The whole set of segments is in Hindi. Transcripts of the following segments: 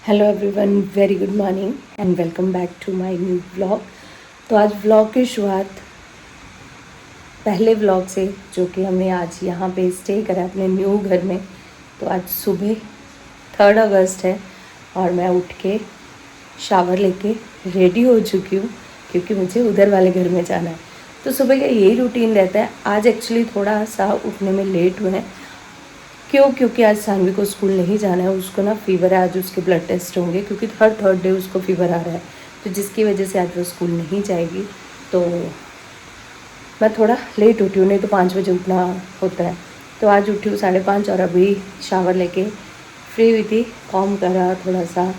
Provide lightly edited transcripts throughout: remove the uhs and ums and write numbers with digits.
Hello everyone, very good morning and welcome back to my new vlog. तो आज व्लॉग की शुरुआत पहले व्लॉग से, जो कि हमने आज यहाँ पे स्टे करा अपने न्यू घर में। तो आज सुबह 3 अगस्त है और मैं उठ के शावर लेके रेडी हो चुकी हूँ क्योंकि मुझे उधर वाले घर में जाना है। तो सुबह का यही रूटीन रहता है। आज एक्चुअली थोड़ा सा उठने में लेट हुए हैं। क्योंकि आज सानवी को स्कूल नहीं जाना है। उसको ना फीवर है, आज उसके ब्लड टेस्ट होंगे क्योंकि हर थर्ड डे उसको फीवर आ रहा है, तो जिसकी वजह से आज वो स्कूल नहीं जाएगी। तो मैं थोड़ा लेट उठी हूँ, नहीं तो 5 बजे उठना होता है। तो आज उठी हूँ 5:30 और अभी शावर लेके फ्री हुई थी, कॉम करा, थोड़ा सा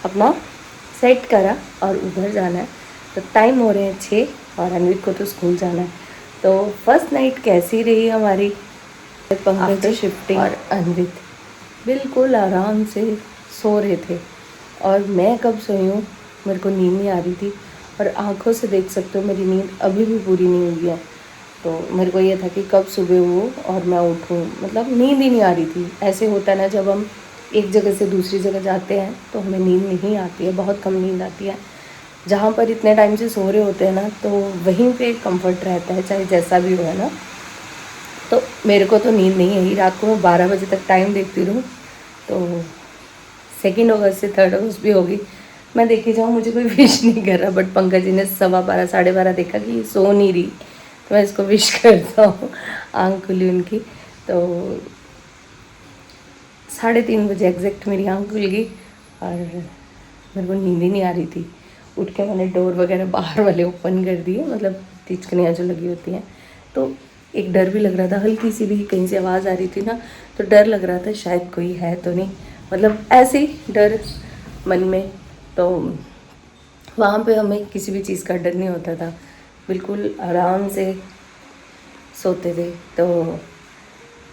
अपना सेट करा और उधर जाना है। तो टाइम हो रहे हैं 6 और अनवित को तो स्कूल जाना है। तो फर्स्ट नाइट कैसी रही हमारी आफ्टर शिफ्टिंग। और अनवित बिल्कुल आराम से सो रहे थे और मैं कब सोई हूँ, मेरे को नींद नहीं आ रही थी। और आंखों से देख सकते हो मेरी नींद अभी भी पूरी नहीं हुई है। तो मेरे को ये था कि कब सुबह हो और मैं उठूँ, मतलब नींद ही नहीं आ रही थी। ऐसे होता है ना, जब हम एक जगह से दूसरी जगह जाते हैं तो हमें नींद नहीं आती है, बहुत कम नींद आती है। जहाँ पर इतने टाइम से सो रहे होते हैं ना, तो वहीं पे कंफर्ट रहता है, चाहे जैसा भी हो, है ना। तो मेरे को तो नींद नहीं आई। रात को मैं 12 बजे तक टाइम देखती रहूँ। तो 2 अगस्त से 3 अगस्त भी होगी, मैं देखी जाऊँ, मुझे कोई विश नहीं कर रहा। बट पंकज जी ने 12:15 12:30 देखा कि सो नहीं रही, तो मैं इसको विश करता हूँ। आँख खुली उनकी तो 3:30 बजे एग्जैक्ट मेरी आँख खुल गई और मेरे को नींद ही नहीं आ रही थी। उठ के मैंने डोर वगैरह बाहर वाले ओपन कर दिए, मतलब तिचकनियाँ जो लगी होती हैं। तो एक डर भी लग रहा था, हल्की सी भी कहीं से आवाज़ आ रही थी ना, तो डर लग रहा था शायद कोई है तो नहीं, मतलब ऐसे ही डर मन में। तो वहाँ पे हमें किसी भी चीज़ का डर नहीं होता था, बिल्कुल आराम से सोते थे। तो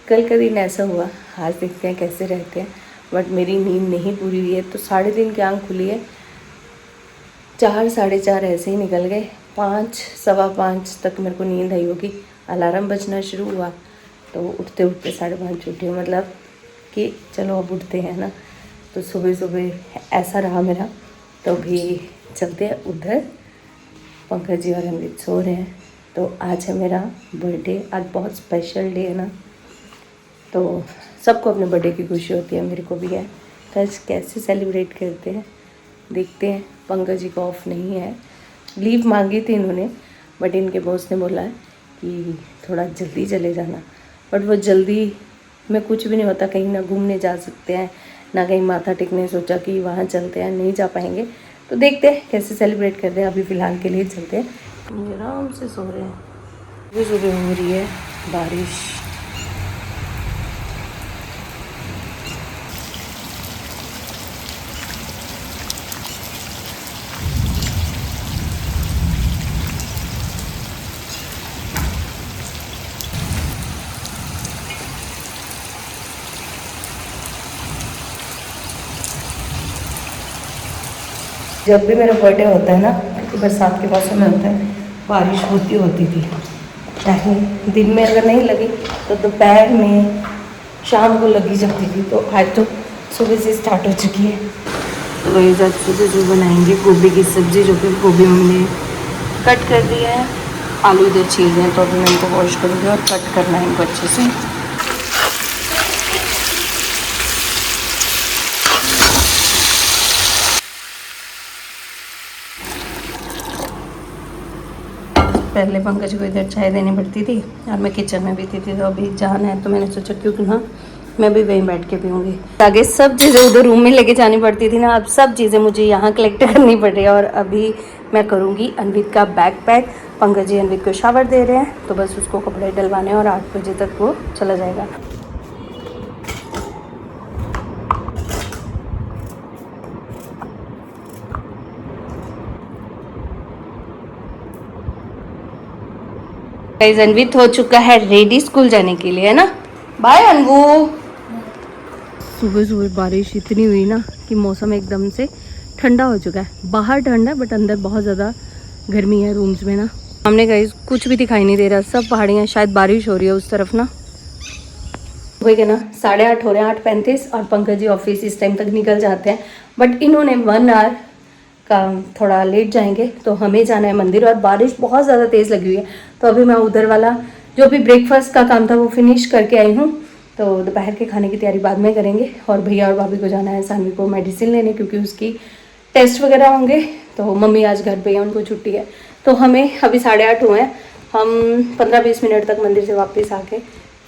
कल का दिन ऐसा हुआ, आज देखते हैं कैसे रहते हैं। बट मेरी नींद नहीं पूरी हुई है, तो 3:30 की आँख खुली है, 4 4:30 ऐसे ही निकल गए। 5 सवा 5 तक मेरे को नींद आई होगी। अलार्म बजना शुरू हुआ तो उठते उठते 5:30 उठी हूँ, मतलब कि चलो अब उठते हैं ना। तो सुबह सुबह ऐसा रहा मेरा। तो अभी चलते हैं उधर, पंकज जी और अमृत सो रहे हैं। तो आज है मेरा बर्थडे, आज बहुत स्पेशल डे है ना। तो सबको अपने बर्थडे की खुशी होती है, मेरे को भी है। तो आज कैसे सेलिब्रेट करते हैं देखते हैं। पंकज जी को ऑफ नहीं है, लीव मांगी थी इन्होंने, बट इनके बॉस ने बोला है कि थोड़ा जल्दी चले जाना। बट वो जल्दी में कुछ भी नहीं होता, कहीं ना घूमने जा सकते हैं ना कहीं माथा टेकने, सोचा कि वहाँ चलते हैं, नहीं जा पाएंगे। तो देखते हैं कैसे सेलिब्रेट करते हैं। अभी फ़िलहाल के लिए चलते हैं। आराम से सो रहे हैं। सुबह हो रही है बारिश। जब भी मेरा बर्थडे होता है ना, क्योंकि बरसात के मौसम में होता है, बारिश होती थी। चाहे दिन में अगर नहीं लगी तो दोपहर में, शाम को लगी जाती थी। तो आज तो सुबह से स्टार्ट हो चुकी है। तो वही आज सुबह जो बनाएंगे गोभी की सब्ज़ी, जो कि गोभी हमने कट कर दिया है। आलू इधर छील रहे हैं, तो अभी मैं इनको वॉश करूँगी और कट करना है इनको अच्छे से। पहले पंकज को इधर चाय देनी पड़ती थी और मैं किचन में भी थी। तो अभी जाना है तो मैंने सोचा क्योंकि ना मैं भी वहीं बैठ के पीऊँगी। आगे सब चीज़ें उधर रूम में लेके जानी पड़ती थी ना, अब सब चीज़ें मुझे यहाँ कलेक्ट करनी पड़ रही है। और अभी मैं करूँगी अनवित का बैग पैक। पंकज जी अनवित को शावर दे रहे हैं, तो बस उसको कपड़े डलवाने और 8 बजे तक वो चला जाएगा। अनवित हो चुका है रेडी स्कूल जाने के लिए, है ना। बाय अनवू। सुबह सुबह बारिश इतनी हुई ना कि मौसम एकदम से ठंडा हो चुका है। बाहर ठंडा है बट अंदर बहुत ज़्यादा गर्मी है रूम्स में ना। सामने गाइस कुछ भी दिखाई नहीं दे रहा, सब पहाड़ियाँ, शायद बारिश हो रही है उस तरफ ना। वही के ना 8:30 हो रहे हैं, 8:35, और पंकज जी ऑफिस इस टाइम तक निकल जाते हैं। बट इन्होंने 1 आवर का थोड़ा लेट जाएंगे, तो हमें जाना है मंदिर, और बारिश बहुत ज़्यादा तेज़ लगी हुई है। तो अभी मैं उधर वाला जो भी ब्रेकफास्ट का काम था वो फिनिश करके आई हूँ। तो दोपहर के खाने की तैयारी बाद में करेंगे। और भैया और भाभी को जाना है सानवी को मेडिसिन लेने, क्योंकि उसकी टेस्ट वगैरह होंगे। तो मम्मी आज घर पे है, उनको छुट्टी है। तो हमें अभी 8:30 हुए हैं, हम 15-20 मिनट तक मंदिर से वापस आके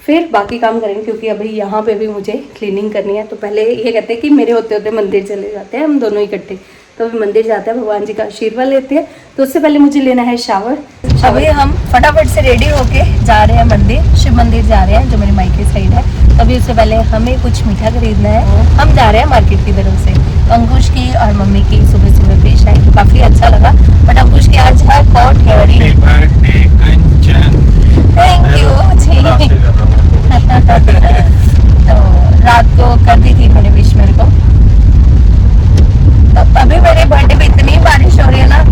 फिर बाकी काम करेंगे, क्योंकि अभी यहाँ पे भी मुझे क्लीनिंग करनी है। तो पहले ये कहते हैं कि मेरे होते होते मंदिर चले जाते हैं हम दोनों इकट्ठे। तो अभी मंदिर जाते हैं, भगवान जी का आशीर्वाद लेते हैं। तो उससे पहले मुझे लेना है शावर। अभी हम फटाफट से रेडी होके जा रहे हैं मंदिर, शिव मंदिर जा रहे हैं जो मेरी मायके साइड है। तो अभी उससे पहले हमें कुछ मीठा खरीदना है, हम जा रहे हैं मार्केट की तरफ से। तो अंकुश की और मम्मी की सुबह सुबह पेश आई, काफ़ी अच्छा लगा। बट अंकुश की आज है कोर्ट हियरिंग। थैंक यू जी। तो रात को कर दी थी मैंने विश मेरे को। तो अभी मेरे बर्थडे पे इतनी बारिश हो रही है ना,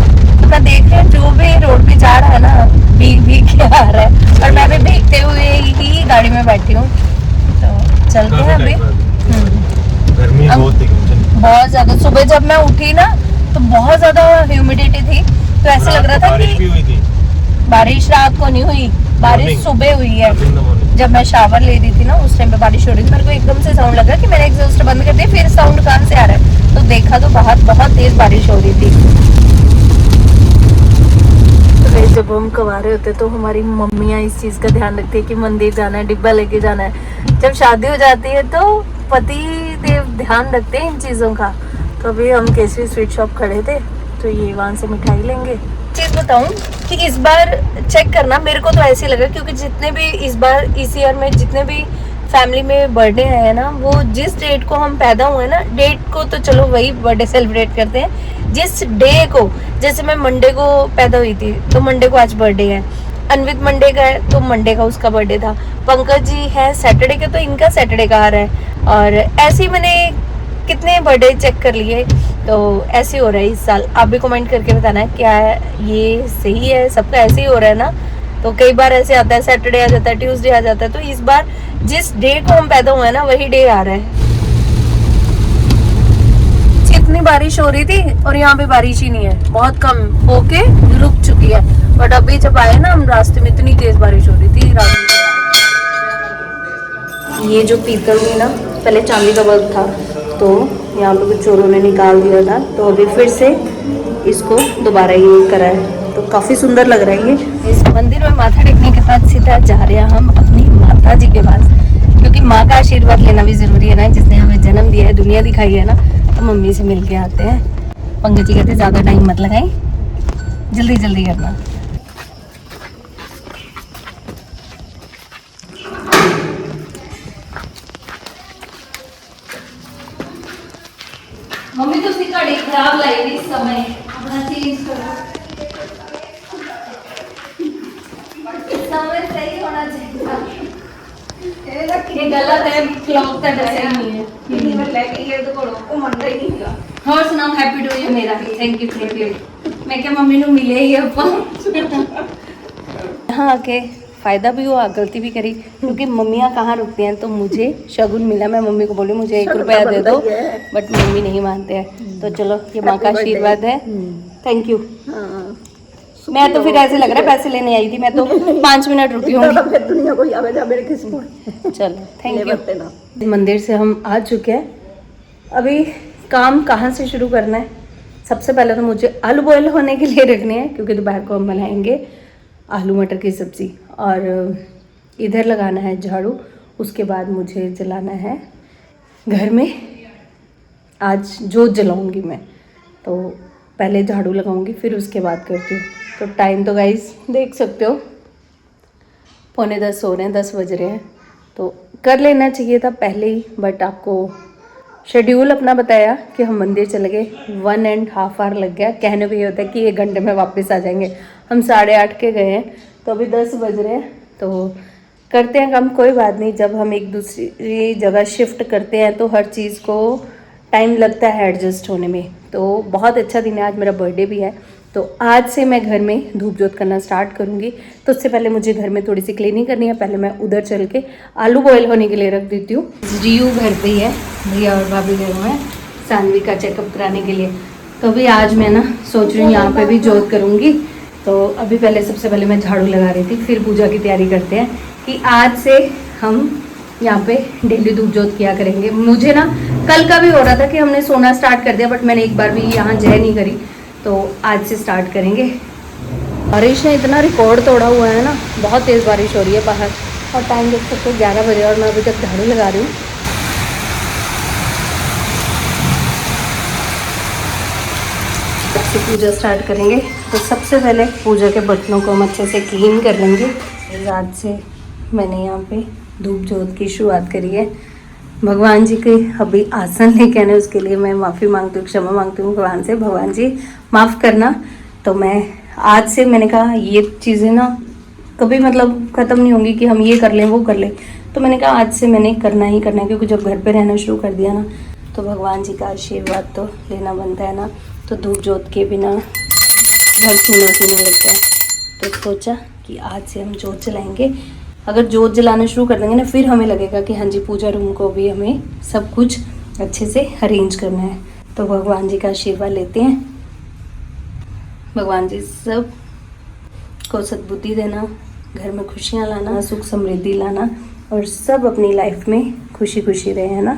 तो मैं देख रही हूँ जो भी रोड पे जा रहा है ना भीग भीग के आ रहा है, और मैं भी भीगते हुए ही गाड़ी में बैठी हूँ। तो चलते हैं अभी। गर्मी बहुत ज्यादा। सुबह जब मैं उठी ना तो बहुत ज्यादा ह्यूमिडिटी थी, तो ऐसे लग रहा था कि बारिश रात को नहीं हुई, बारिश सुबह हुई है। जब मैं शावर ले रही थी ना उस टाइम पे बारिश हो रही थी, मेरे को एकदम से साउंड लगा कि मैंने एग्जॉस्ट बंद कर दिया, फिर साउंड कहाँ से आ रहा है, तो देखा तो बाहर बहुत तेज बारिश हो रही थी। तो जब हम कवारे होते तो हमारी मम्मियाँ इस चीज का ध्यान रखती है कि मंदिर जाना है, डिब्बा लेके जाना है। जब शादी हो जाती है तो पति देव ध्यान रखते हैं इन चीजों का। तो अभी हम केसरी स्वीट शॉप खड़े थे, तो ये वहां से मिठाई लेंगे। चीज बताऊं कि इस बार चेक करना, मेरे को तो ऐसे लगा, क्योंकि जितने भी इस बार इस ईयर में जितने भी फैमिली में बर्थडे है ना, वो जिस डेट को हम पैदा हुए ना, डेट को तो चलो वही बर्थडे सेलिब्रेट करते हैं। जिस डे को, जैसे मैं मंडे को पैदा हुई थी तो मंडे को आज बर्थडे है, अनवित मंडे का है तो मंडे का उसका बर्थडे था, पंकज जी है सैटरडे के तो इनका सैटरडे का आ रहा है। और ऐसे ही मैंने कितने बर्थडे चेक कर लिए, तो ऐसे हो रहा है इस साल। आप भी कमेंट करके बताना है क्या है ये सही है, सबका ऐसे ही हो रहा है ना। तो कई बार ऐसे आता है सैटरडे आ जाता है, ट्यूसडे आ जाता है, तो इस बार जिस डे को हम पैदा हुए हैं ना वही डे आ रहा है। इतनी बारिश हो रही थी और यहाँ पे बारिश ही नहीं है, बहुत कम होके रुक चुकी है। बट अभी जब आए ना हम रास्ते में इतनी तेज बारिश हो रही थी रास्ते। ये जो पीतल में ना पहले चांदी का बल्ब था, तो यहाँ पे कुछ चोरों ने निकाल दिया था, तो अभी फिर से इसको दोबारा ये करा है, तो काफ़ी सुंदर लग रहा है ये। इस मंदिर में माथा टेकने के बाद सीधा जा रहे हैं हम अपनी माता जी के पास, क्योंकि माँ का आशीर्वाद लेना भी ज़रूरी है ना, जिसने हमें जन्म दिया है, दुनिया दिखाई है ना। तो मम्मी से मिल के आते हैं। पंकज जी कहते ज़्यादा टाइम मत लगाएं, जल्दी जल्दी करना। मम्मी तो उसकी घड़ी खराब लाई थी इस समय, अपना चेंज करो। समय सही होना चाहिए, ये गलत है, क्लॉक का जैसे नहीं है। और सुनाओ, हैप्पी टू यू मेरा, थैंक यू थैंक यू। मैं क्या मम्मी ने मिले ही अब यहाँ आके फ़ायदा भी हुआ, गलती भी करी, क्योंकि मम्मियाँ कहाँ रुकती हैं। तो मुझे शगुन मिला, मैं मम्मी को बोली मुझे 1 रुपया दे दो, बट मम्मी नहीं मानते हैं। तो चलो ये माँ का आशीर्वाद है, थैंक यू। मैं तो फिर ऐसे लग रहा है पैसे लेने आई थी, मैं तो 5 मिनट रुकी हूँ। चलो थैंक यू। मंदिर से हम आ चुके हैं, अभी काम कहाँ से शुरू करना है। सबसे पहले तो मुझे आलू बॉयल होने के लिए रखने हैं, क्योंकि दोपहर को हम बनाएंगे आलू मटर की सब्ज़ी, और इधर लगाना है झाड़ू। उसके बाद मुझे जलाना है घर में, आज जोत जलाऊंगी मैं, तो पहले झाड़ू लगाऊंगी फिर उसके बाद करती हूँ। तो टाइम तो गाइस देख सकते हो, 9:45 हो रहे हैं, 10 बज रहे हैं। तो कर लेना चाहिए था पहले ही, बट आपको शेड्यूल अपना बताया कि हम मंदिर चले गए, 1.5 आवर लग गया। कहने को ये होता है कि 1 घंटे में वापस आ जाएंगे, हम 8:30 के गए हैं, तो अभी 10 बज रहे हैं। तो करते हैं काम, कोई बात नहीं। जब हम एक दूसरी जगह शिफ्ट करते हैं तो हर चीज़ को टाइम लगता है एडजस्ट होने में। तो बहुत अच्छा दिन है, आज मेरा बर्थडे भी है, तो आज से मैं घर में धूप जोत करना स्टार्ट करूँगी। तो उससे पहले मुझे घर में थोड़ी सी क्लीनिंग करनी है। पहले मैं उधर चल के आलू बॉयल होने के लिए रख देती हूँ। रियू घर पे ही है, भैया और भाभी गए हुए हैं सानवी का चेकअप कराने के लिए। तो अभी आज मैं ना सोच रही हूँ यहाँ पे भी जोत करूँगी। तो अभी पहले सबसे पहले मैं झाड़ू लगा रही थी, फिर पूजा की तैयारी करते हैं कि आज से हम यहाँ पे डेली धूप जोत किया करेंगे। मुझे ना कल का भी हो रहा था कि हमने सोना स्टार्ट कर दिया, बट मैंने एक बार भी यहाँ जय नहीं करी। तो आज से स्टार्ट करेंगे। बारिश ने इतना रिकॉर्ड तोड़ा हुआ है ना, बहुत तेज़ बारिश हो रही है बाहर। और टाइम देख सकते हो 11 बजे और मैं अभी तक झाड़ू लगा रही हूँ। से पूजा स्टार्ट करेंगे। तो सबसे पहले पूजा के बर्तनों को हम अच्छे से क्लीन कर लेंगे। आज से मैंने यहाँ पे धूप जोत की शुरुआत करी है। भगवान जी के अभी आसन लेके आने, उसके लिए मैं माफ़ी मांगती हूँ, क्षमा मांगती हूँ भगवान से। भगवान जी माफ़ करना। तो मैं आज से मैंने कहा ये चीज़ें ना कभी मतलब ख़त्म नहीं होंगी कि हम ये कर लें वो कर लें। तो मैंने कहा आज से मैंने करना ही करना है, क्योंकि जब घर पे रहना शुरू कर दिया ना तो भगवान जी का आशीर्वाद तो लेना बनता है ना। तो धूप जोत के बिना घर सूना सूना लगता है। तो सोचा कि आज से हम जोत जलाएंगे। अगर जोत जलाना शुरू कर देंगे ना, फिर हमें लगेगा कि हाँ जी पूजा रूम को भी हमें सब कुछ अच्छे से अरेंज करना है। तो भगवान जी का आशीर्वाद लेते हैं। भगवान जी सब को सद्बुद्धि देना, घर में खुशियाँ लाना, सुख समृद्धि लाना, और सब अपनी लाइफ में खुशी खुशी रहे, है ना।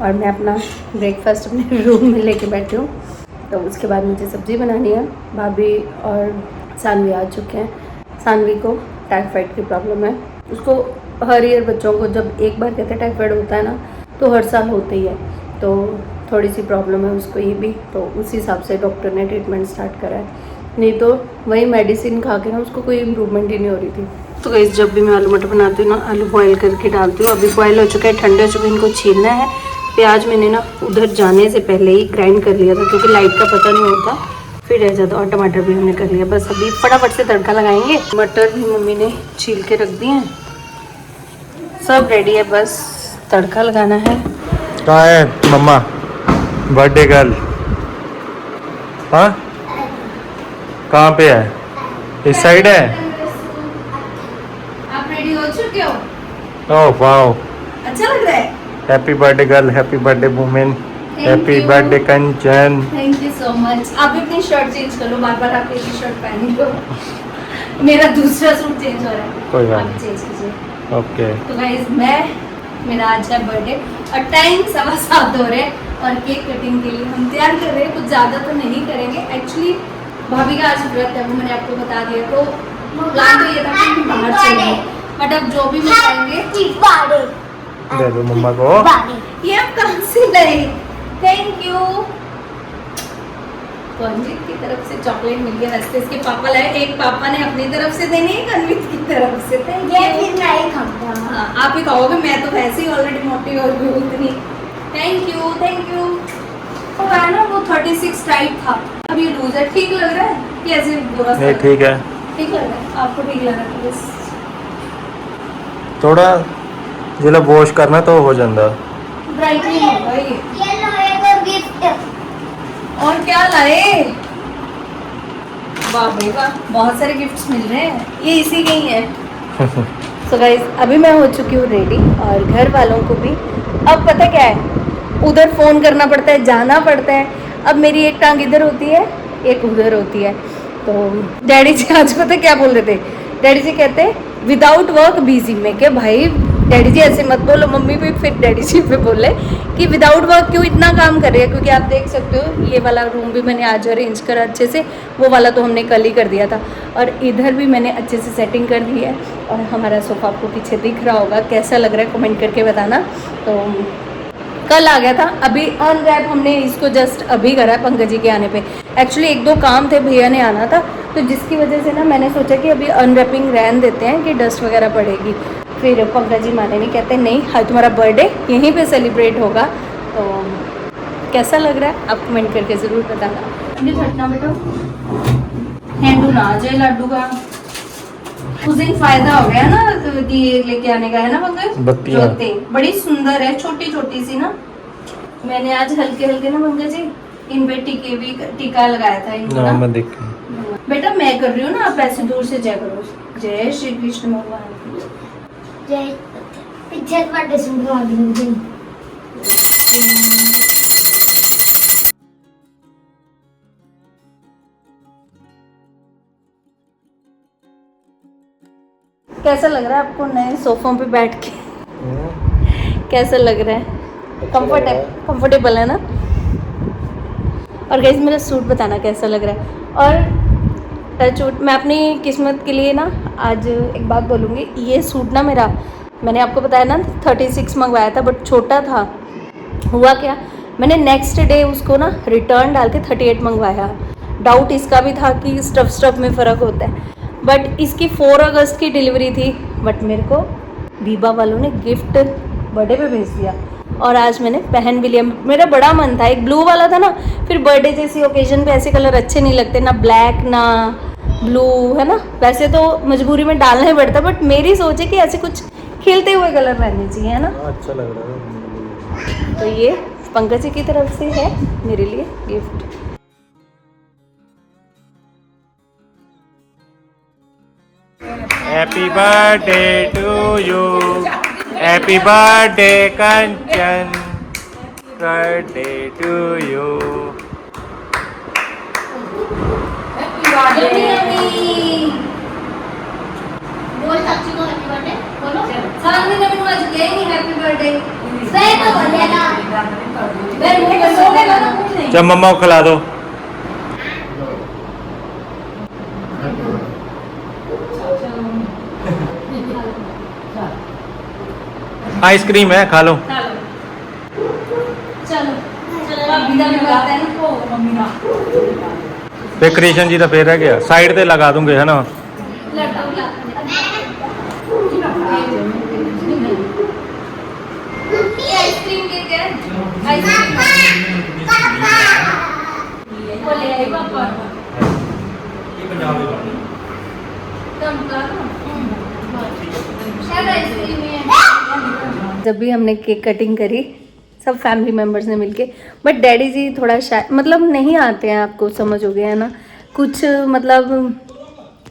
और मैं अपना ब्रेकफास्ट अपने रूम में लेके बैठी हूँ। तो उसके बाद मुझे सब्ज़ी बनानी है। भाभी और सानवी आ चुके हैं। सानवी को टाइफाइड की प्रॉब्लम है। उसको हर ईयर बच्चों को जब एक बार कहते हैं टाइफाइड होता है ना, तो हर साल होता ही है। तो थोड़ी सी प्रॉब्लम है उसको ये भी। तो उसी हिसाब से डॉक्टर ने ट्रीटमेंट स्टार्ट करा है। नहीं तो वही मेडिसिन खा के ना उसको कोई इम्प्रूवमेंट ही नहीं हो रही थी। तो गाइस जब भी मैं आलू मटर बनाती हूँ ना, आलू बॉयल करके डालती हूँ। अभी बॉयल हो चुका है, ठंडे हो चुके हैं, इनको छीलना है। प्याज मैंने ना उधर जाने से पहले ही ग्राइंड कर लिया था, क्योंकि लाइट का पता नहीं होता फिर रह जाता। और टमाटर भी हमने कर लिया। बस अभी फटाफट से तड़का लगाएंगे। मटर भी मम्मी ने छील के रख दिए हैं, सब रेडी है, बस तड़का लगाना है। कहाँ है मम्मा? Birthday girl? हाँ, कहाँ पे है? इस साइड है? आप रेडी हो चुके हो? ओह वाओ, अच्छा लग रहा है। Happy birthday girl, happy birthday women, happy birthday Kanchan. Thank you so much. आप भी अपनी शर्ट चेंज कर लो, बार बार आप एक ही शर्ट पहनी लो। मेरा दूसरा सूट चेंज हो रहा है, कोई बात आप चेंज कीजिए। ओके। तो गाइस मेरा आज है बर्थडे और टाइम 7:15 हो रहे हैं। और केक कटिंग के लिए हम तैयार कर रहे हैं। कुछ ज़्यादा तो नहीं करेंगे, एक्चुअली भाभी का आज व्रत है, वो मैंने आपको बता दिया। तो प्लान तो ये था कि हम बाहर चलेंगे, बट अब जो भी मैं खाएंगे दे दो मम्मा को। ये आप कहाँ से लाए? Thank you. कॉन्जित की तरफ से चॉकलेट मिल गया, हंसते इसके पापा लाए। एक पापा ने अपनी तरफ से देनी है, कन्वित की तरफ से। हाँ, आप ही खाओगे, मैं तो वैसे ही ऑलरेडी मोटी हो गई उतनी। Thank you thank you. तो है ना वो 36 टाइट था, अब ये लूज है। ठीक लग रहा है कि ऐसे बुरा? नहीं ठीक है, ठीक लग रहा है आपको? ठीक लग रहा है बस थोड़ा जिला वॉश करना तो हो जाता। ब्राइटनिंग होगा ये। गिफ्ट और क्या लाए? वाह भाई वाह, बहुत सारे गिफ्ट्स मिल रहे हैं। ये इसी के ही है। सो गाइस अभी मैं हो चुकी हूँ रेडी, और घर वालों को भी। अब पता क्या है, उधर फ़ोन करना पड़ता है, जाना पड़ता है। अब मेरी एक टांग इधर होती है, एक उधर होती है। तो डैडी जी आज पता क्या बोल रहे थे? डैडी जी कहते विदाउट वर्क बिजी। में क्या भाई डैडी जी ऐसे मत बोलो। मम्मी भी फिर डैडी जी पे बोले कि विदाउट वर्क क्यों इतना काम कर रही है, क्योंकि आप देख सकते हो ये वाला रूम भी मैंने आज अरेंज करा अच्छे से। वो वाला तो हमने कल ही कर दिया था। और इधर भी मैंने अच्छे से सेटिंग कर दी है। और हमारा सोफ़ा आपको पीछे दिख रहा होगा, कैसा लग रहा है कमेंट करके बताना। तो कल आ गया था, अभी अनरैप हमने इसको जस्ट अभी करा है पंकज जी के आने पे। एक्चुअली 1-2 काम थे, भैया ने आना था, तो जिसकी वजह से ना मैंने सोचा कि अभी अनरैपिंग रहने देते हैं कि डस्ट वगैरह पड़ेगी। फिर पंकज जी माने नहीं, कहते नहीं, आज तुम्हारा बर्थडे यहीं पे सेलिब्रेट होगा। तो कैसा लग रहा है आप कमेंट करके ज़रूर बताना। घटना बेटा हैंडू ना आ जाए लड्डू का, उस दिन फायदा हो गया ना दिए लेके आने का, है ना पंकज? जोते बड़ी सुंदर है, छोटी छोटी सी ना। मैंने आज हल्के हल्के ना पंकज जी इन पे टीके भी टीका लगाया था इनको ना। मैं देख बेटा मैं कर रही हूँ ना, आप ऐसे दूर से जय करो। जय श्री कृष्ण भगवान की जय। कैसा लग रहा है आपको नए सोफों पे बैठ के? कैसा लग रहा है? कंफर्टेबल है ना? और गाइस मेरा सूट बताना कैसा लग रहा है। और टचवुड मैं अपनी किस्मत के लिए ना आज एक बात बोलूँगी, ये सूट ना मेरा, मैंने आपको बताया ना 36 मंगवाया था बट छोटा था। हुआ क्या, मैंने नेक्स्ट डे उसको ना रिटर्न डाल के 38 मंगवाया। डाउट इसका भी था कि स्टफ में फ़र्क होता है, बट इसकी 4 अगस्त की डिलीवरी थी, बट मेरे को बीबा वालों ने गिफ्ट बर्थडे पे भेज दिया और आज मैंने पहन भी लिया। मेरा बड़ा मन था, एक ब्लू वाला था ना, फिर बर्थडे जैसी ओकेजन पे ऐसे कलर अच्छे नहीं लगते ना, ब्लैक ना ब्लू, है ना? वैसे तो मजबूरी में डालना ही पड़ता, बट मेरी सोच है कि ऐसे कुछ खिलते हुए कलर पहनने चाहिए, है ना? अच्छा लग रहा है। तो ये पंकज जी की तरफ से है मेरे लिए gift. Happy birthday to you, happy birthday Kanchan, birthday to you. बोल चाची को हैप्पी बर्थडे बोलो। सामने ने मुझे आज कहे नहीं हैप्पी बर्थडे। सही तो बोलेगा। मैं मुंह में सोलेगा ना कुछ नहीं। जब मम्मा को खिला दो। आइसक्रीम है, खा लो। चलो अब विदा में बात है ना मम्मी ना। फिर कृष्ण जी का फिर रह गया, साइड पे लगा दूंगे, है ना? आइसक्रीम केक है, आइसक्रीम वो ले आई पापा। ये पंजाबी वाली कम का शायद आइसक्रीम है। जब भी हमने केक कटिंग करी सब फैमिली मेम्बर्स ने मिलके, बट डैडी जी थोड़ा शायद मतलब नहीं आते हैं, आपको समझ हो गया है ना? कुछ मतलब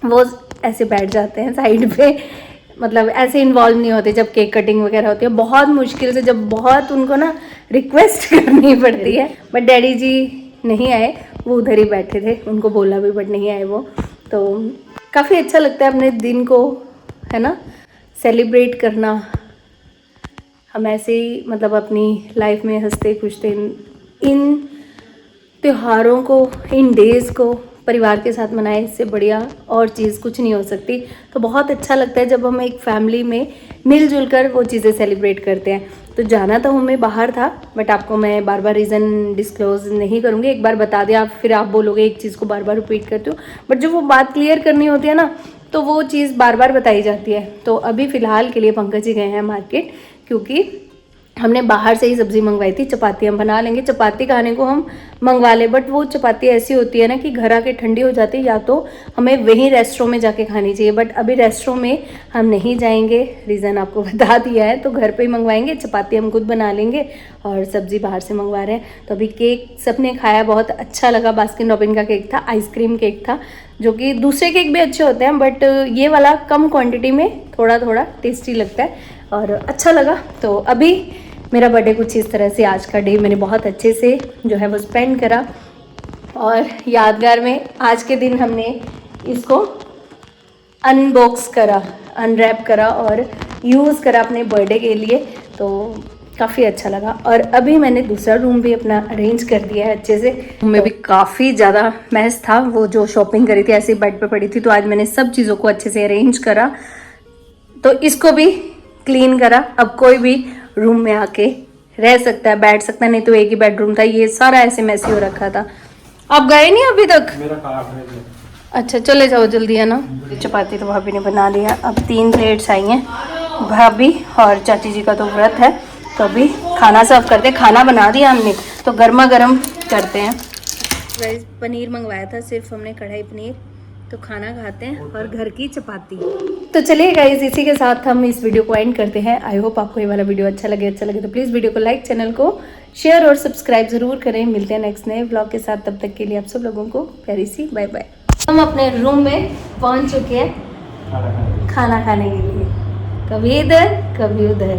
वो ऐसे बैठ जाते हैं साइड पे, मतलब ऐसे इन्वॉल्व नहीं होते जब केक कटिंग वगैरह होती है। बहुत मुश्किल से जब बहुत उनको ना रिक्वेस्ट करनी पड़ती है, बट डैडी जी नहीं आए, वो उधर ही बैठे थे, उनको बोला भी बट नहीं आए वो। तो काफ़ी अच्छा लगता है अपने दिन को, है ना, सेलिब्रेट करना। हम ऐसे ही मतलब अपनी लाइफ में हंसते खुशते इन त्योहारों को, इन डेज़ को परिवार के साथ मनाएं, इससे बढ़िया और चीज़ कुछ नहीं हो सकती। तो बहुत अच्छा लगता है जब हम एक फैमिली में मिलजुल कर वो चीज़ें सेलिब्रेट करते हैं। तो जाना तो हमें बाहर था, बट आपको मैं बार बार रीज़न डिस्क्लोज नहीं करूँगी, एक बार बता दिया, फिर आप बोलोगे एक चीज़ को बार बार रिपीट करते हो, बट जो वो बात क्लियर करनी होती है ना, तो वो चीज़ बार बार बताई जाती है। तो अभी फ़िलहाल के लिए पंकज जी गए हैं मार्केट, क्योंकि हमने बाहर से ही सब्ज़ी मंगवाई थी। चपाती हम बना लेंगे, चपाती खाने को हम मंगवा लें, बट वो चपाती ऐसी होती है ना कि घर आके ठंडी हो जाती है, या तो हमें वहीं रेस्टोरेंट में जाके खानी चाहिए, बट अभी रेस्टोरेंट में हम नहीं जाएंगे, रीज़न आपको बता दिया है। तो घर पे ही मंगवाएंगे, चपाती हम खुद बना लेंगे और सब्ज़ी बाहर से मंगवा रहे हैं। तो अभी केक सबने खाया, बहुत अच्छा लगा। बास्किन रॉबिन का केक था, आइसक्रीम केक था, जो कि दूसरे केक भी अच्छे होते हैं, बट ये वाला कम क्वान्टिटी में थोड़ा थोड़ा टेस्टी लगता है और अच्छा लगा। तो अभी मेरा बर्थडे कुछ इस तरह से, आज का डे मैंने बहुत अच्छे से जो है वो स्पेंड करा, और यादगार में आज के दिन हमने इसको अनबॉक्स करा, अनरैप करा और यूज़ करा अपने बर्थडे के लिए। तो काफ़ी अच्छा लगा। और अभी मैंने दूसरा रूम भी अपना अरेंज कर दिया है अच्छे से। रूम में भी काफ़ी ज़्यादा मैस था, वो जो शॉपिंग करी थी ऐसे बेड पे पड़ी थी, तो आज मैंने सब चीज़ों को अच्छे से अरेंज करा, तो इसको भी क्लीन करा। अब कोई भी रूम में आके रह सकता है, बैठ सकता है, नहीं तो एक ही बेडरूम था, ये सारा ऐसे मैसी हो रखा था। आप गए नहीं अभी तक? मेरा कार्ड है। अच्छा चले जाओ जल्दी, है ना। चपाती तो भाभी ने बना लिया, अब 3 प्लेट्स आई हैं। भाभी और चाची जी का तो व्रत है, तो अभी खाना सर्व करते हैं। खाना बना दिया हमने तो गर्मा गर्म करते हैं। गाइस पनीर मंगवाया था सिर्फ हमने, कढ़ाई पनीर। तो खाना खाते हैं और घर की चपाती। तो चलिए गाइस इसी के साथ हम इस वीडियो को एंड करते हैं। आई होप आपको ये वाला वीडियो अच्छा लगे तो प्लीज़ वीडियो को लाइक, चैनल को शेयर और सब्सक्राइब ज़रूर करें। मिलते हैं नेक्स्ट नए ब्लॉग के साथ। तब तक के लिए आप सब लोगों को प्यारी सी बाय बाय। हम अपने रूम में पहुंच चुके हैं खाना खाने के लिए। कभी इधर कभी उधर।